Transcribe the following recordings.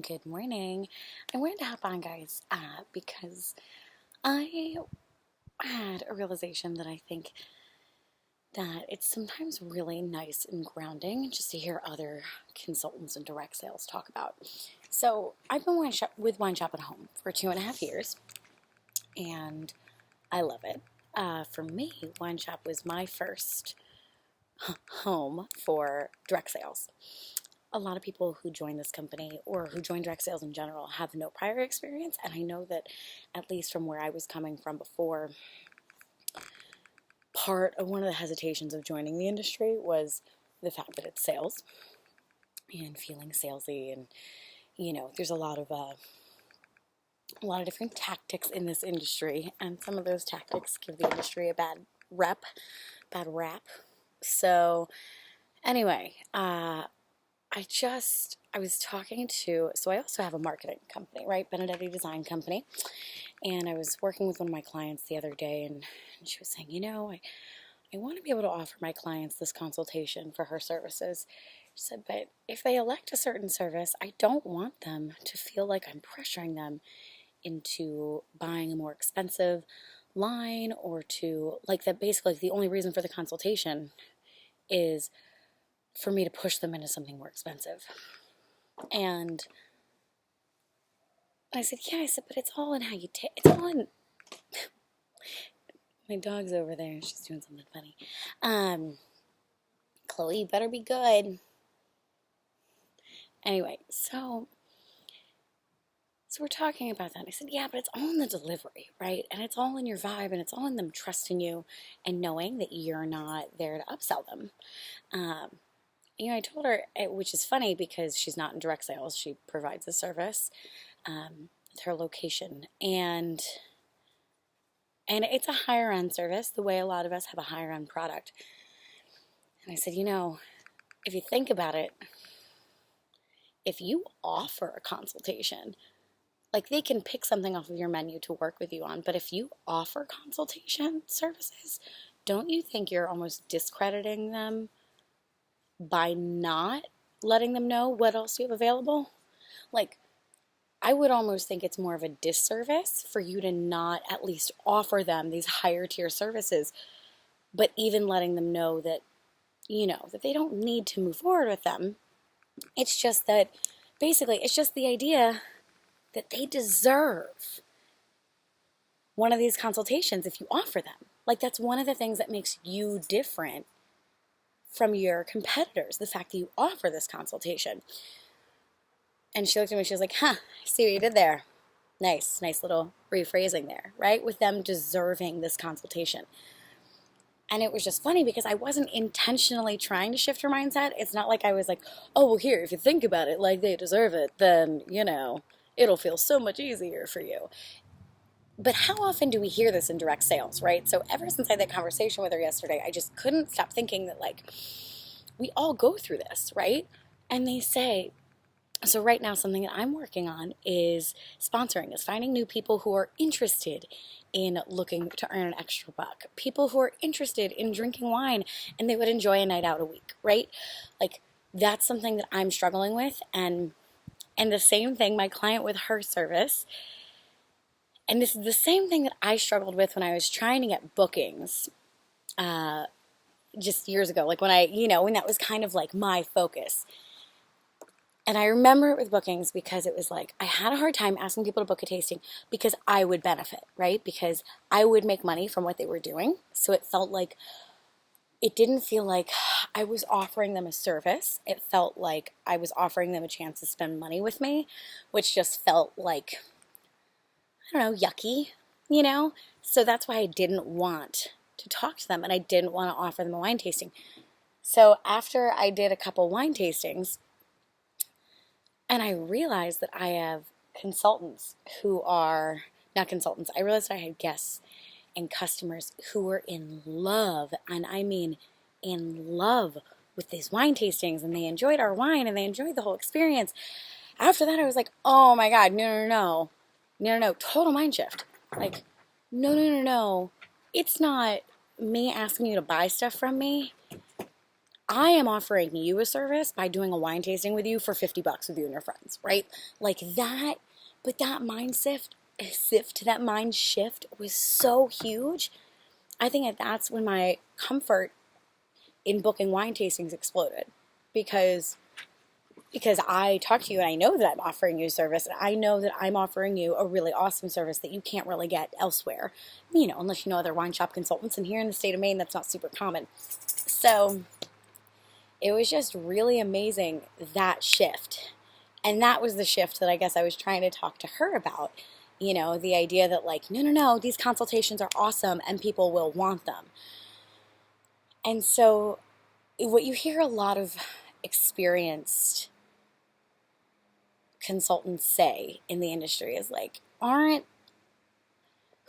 Good morning. I wanted to hop on, guys, because I had a realization that I think that it's sometimes really nice and grounding just to hear other consultants and direct sales talk about. So I've been with Wine Shop at Home for 2.5 years, and I love it. For me, Wine Shop was my first home for direct sales. A lot of people who join this company or who join direct sales in general have no prior experience, and I know that, at least from where I was coming from before, part of one of the hesitations of joining the industry was the fact that it's sales and feeling salesy, and there's a lot of different tactics in this industry, and some of those tactics give the industry a bad rap. So anyway, I was talking to, so I also have a marketing company, right? Benedetti Design Company. And I was working with one of my clients the other day, and she was saying, I want to be able to offer my clients this consultation for her services. She said, but if they elect a certain service, I don't want them to feel like I'm pressuring them into buying a more expensive line, or to, like, that basically the only reason for the consultation is for me to push them into something more expensive. And I said, yeah, but it's all in how you take, it's all in, my dog's over there, she's doing something funny. Chloe, you better be good. Anyway, so we're talking about that. And I said, yeah, but it's all in the delivery, right? And it's all in your vibe, and it's all in them trusting you and knowing that you're not there to upsell them. I told her, which is funny because she's not in direct sales. She provides a service at her location. And it's a higher end service, the way a lot of us have a higher end product. And I said, if you think about it, if you offer a consultation, like, they can pick something off of your menu to work with you on, but if you offer consultation services, don't you think you're almost discrediting them by not letting them know what else you have available? Like, I would almost think it's more of a disservice for you to not at least offer them these higher tier services, but even letting them know that, that they don't need to move forward with them. It's just that, basically, it's just the idea that they deserve one of these consultations if you offer them. Like, that's one of the things that makes you different from your competitors, the fact that you offer this consultation. And she looked at me, she was like, I see what you did there. Nice little rephrasing there, right? With them deserving this consultation. And it was just funny because I wasn't intentionally trying to shift her mindset. It's not like I was like, oh, well, here, if you think about it like they deserve it, then, it'll feel so much easier for you. But how often do we hear this in direct sales, right? So ever since I had that conversation with her yesterday, I just couldn't stop thinking that, like, we all go through this, right? And they say, so right now, something that I'm working on is sponsoring, is finding new people who are interested in looking to earn an extra buck, people who are interested in drinking wine and they would enjoy a night out a week, right? Like, that's something that I'm struggling with. And the same thing, my client with her service, and this is the same thing that I struggled with when I was trying to get bookings just years ago, like when when that was kind of like my focus. And I remember it with bookings because it was like I had a hard time asking people to book a tasting because I would benefit, right? Because I would make money from what they were doing. So it didn't feel like I was offering them a service. It felt like I was offering them a chance to spend money with me, which just felt like, I don't know, yucky, So that's why I didn't want to talk to them, and I didn't want to offer them a wine tasting. So after I did a couple wine tastings, and I realized that I have consultants who are, not consultants, I realized I had guests and customers who were in love, and I mean in love with these wine tastings, and they enjoyed our wine, and they enjoyed the whole experience. After that, I was like, oh my God, no, total mind shift. Like, no. It's not me asking you to buy stuff from me. I am offering you a service by doing a wine tasting with you for $50 with you and your friends, right? Like that, but that mind shift was so huge. I think that's when my comfort in booking wine tastings exploded because I talk to you and I know that I'm offering you a service and I know that I'm offering you a really awesome service that you can't really get elsewhere, unless you know other wine shop consultants. And here in the state of Maine, that's not super common. So it was just really amazing, that shift. And that was the shift that I guess I was trying to talk to her about. The idea that like, no, these consultations are awesome and people will want them. And so what you hear a lot of experienced consultants say in the industry is like,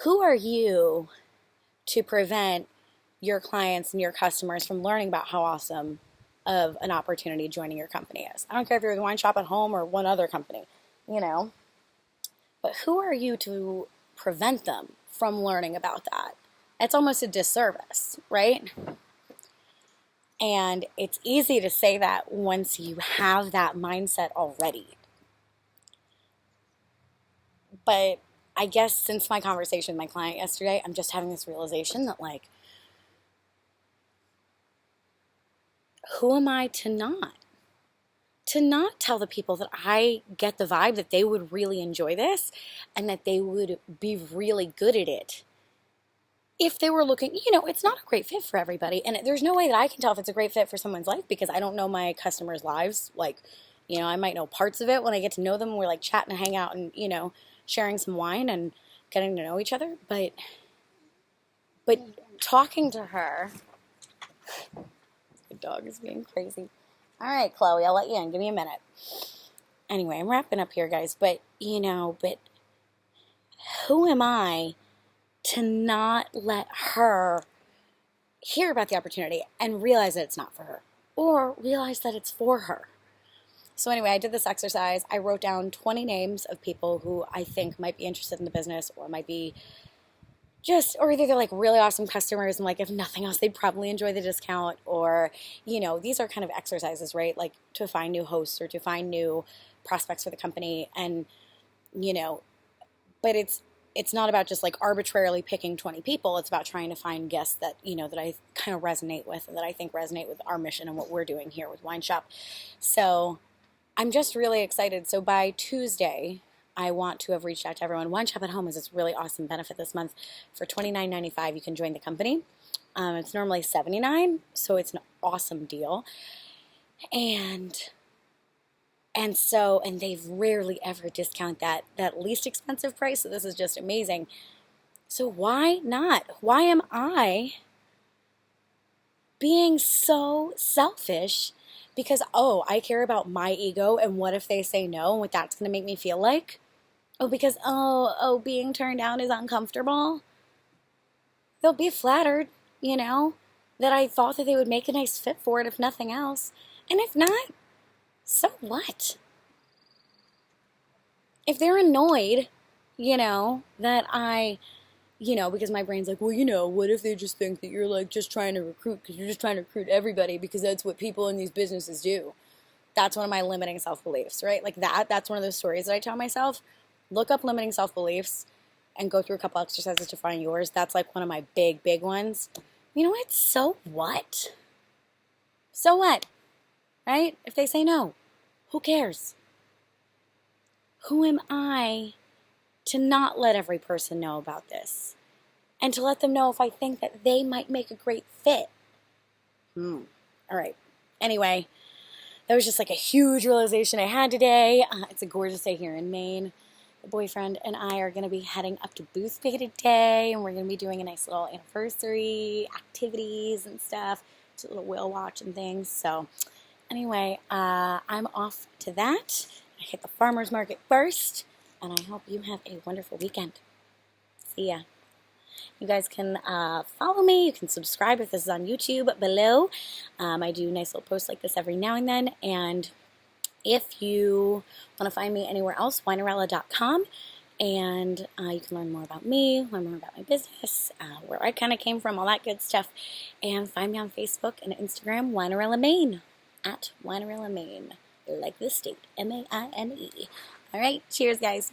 who are you to prevent your clients and your customers from learning about how awesome of an opportunity joining your company is? I don't care if you're the wine shop at home or one other company, but who are you to prevent them from learning about that? It's almost a disservice, right? And it's easy to say that once you have that mindset already. But I guess since my conversation with my client yesterday, I'm just having this realization that like, who am I to not tell the people that I get the vibe that they would really enjoy this and that they would be really good at it if they were looking, it's not a great fit for everybody. And there's no way that I can tell if it's a great fit for someone's life because I don't know my customers' lives. Like, I might know parts of it when I get to know them. We're like chatting and hang out and, sharing some wine and getting to know each other. But talking to her, the dog is being crazy. All right, Chloe, I'll let you in. Give me a minute. Anyway, I'm wrapping up here, guys. But who am I to not let her hear about the opportunity and realize that it's not for her or realize that it's for her? So anyway, I did this exercise. I wrote down 20 names of people who I think might be interested in the business or might be or either they're like really awesome customers and like if nothing else, they'd probably enjoy the discount or, these are kind of exercises, right? Like to find new hosts or to find new prospects for the company. And, but it's not about just like arbitrarily picking 20 people. It's about trying to find guests that, that I kind of resonate with and that I think resonate with our mission and what we're doing here with Wine Shop. So I'm just really excited. So by Tuesday, I want to have reached out to everyone. Wine Shop at Home is this really awesome benefit this month. For $29.95, you can join the company. It's normally $79, so it's an awesome deal. And they've rarely ever discount that least expensive price, so this is just amazing. So why not? Why am I being so selfish because, I care about my ego and what if they say no and what that's going to make me feel like? Because, being turned down is uncomfortable. They'll be flattered, that I thought that they would make a nice fit for it if nothing else. And if not, so what? If they're annoyed, that I, because my brain's like, well, what if they just think that you're like just trying to recruit because you're just trying to recruit everybody because that's what people in these businesses do. That's one of my limiting self-beliefs, right? Like that's one of those stories that I tell myself. Look up limiting self-beliefs and go through a couple exercises to find yours. That's like one of my big ones. You know what? So what? So what? Right? If they say no, who cares? Who am I to not let every person know about this? And to let them know if I think that they might make a great fit. All right. Anyway, that was just like a huge realization I had today. It's a gorgeous day here in Maine. The boyfriend and I are going to be heading up to Booth Bay today, and we're going to be doing a nice little anniversary activities and stuff, just a little whale watch and things. So anyway, I'm off to that. I hit the farmer's market first, and I hope you have a wonderful weekend. See ya. You guys can follow me. You can subscribe if this is on YouTube below. I do nice little posts like this every now and then, and if you want to find me anywhere else, winerella.com. And you can learn more about me, learn more about my business, where I kind of came from, all that good stuff. And find me on Facebook and Instagram, Winerella Maine, at Winerella Maine, like the state, Maine. All right, cheers, guys.